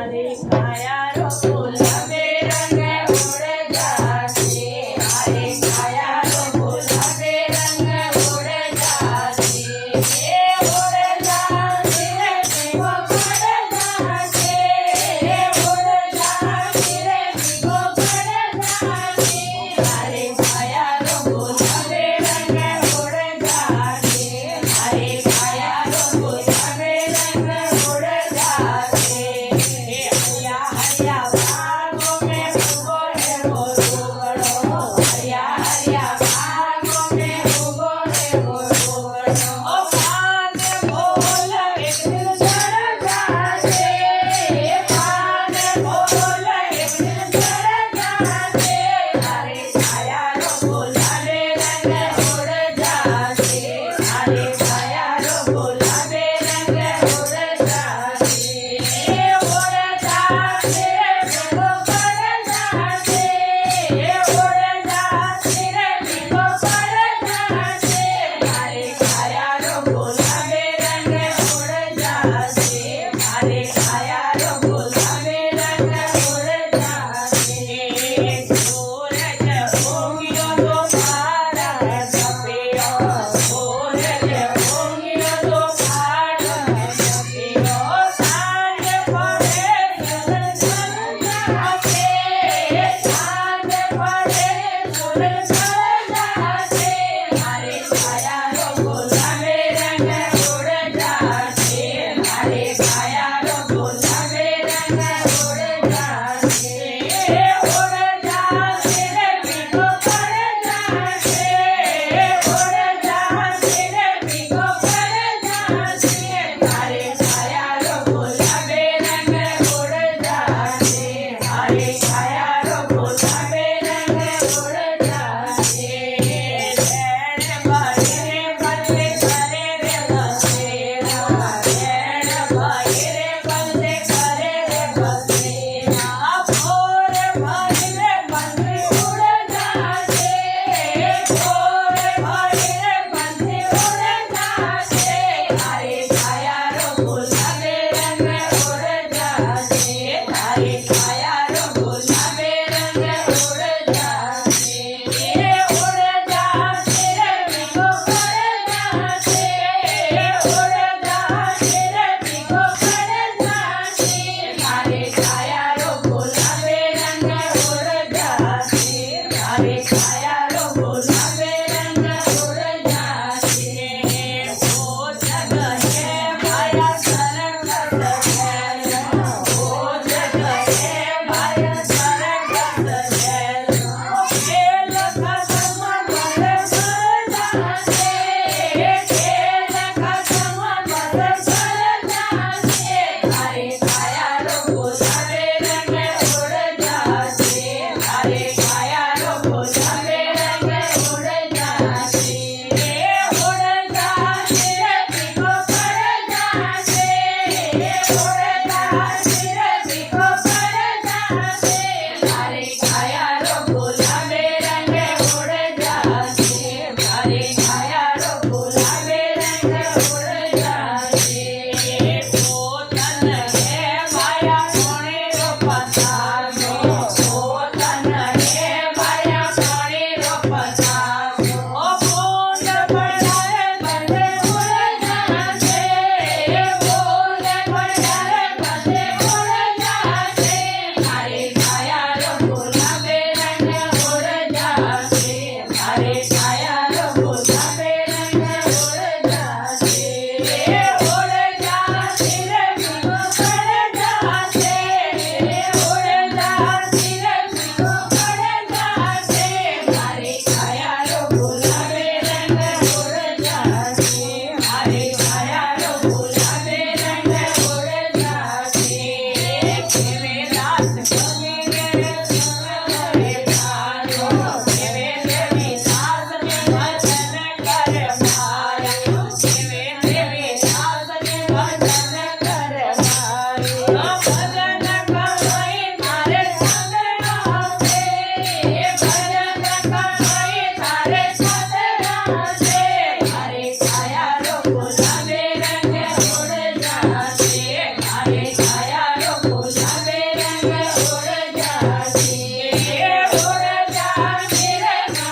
हरे छाया रो गुलाबी रंग उड़ जाते हरे छाया रो गुलाबी रंग उड़ जाते ये उड़ जाते रे वो पड़ जाते उड़ जाते रे वो पड़ जाते हरे छाया रो गुलाबी रंग उड़ जाते हरे छाया रो गुलाबी रंग उड़ जाते हे हरिया हरिया बाग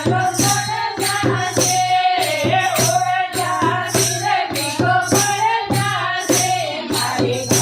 તો કોણ જાશે ઉડ જાશે રે ભીખો પડ જાશે મારી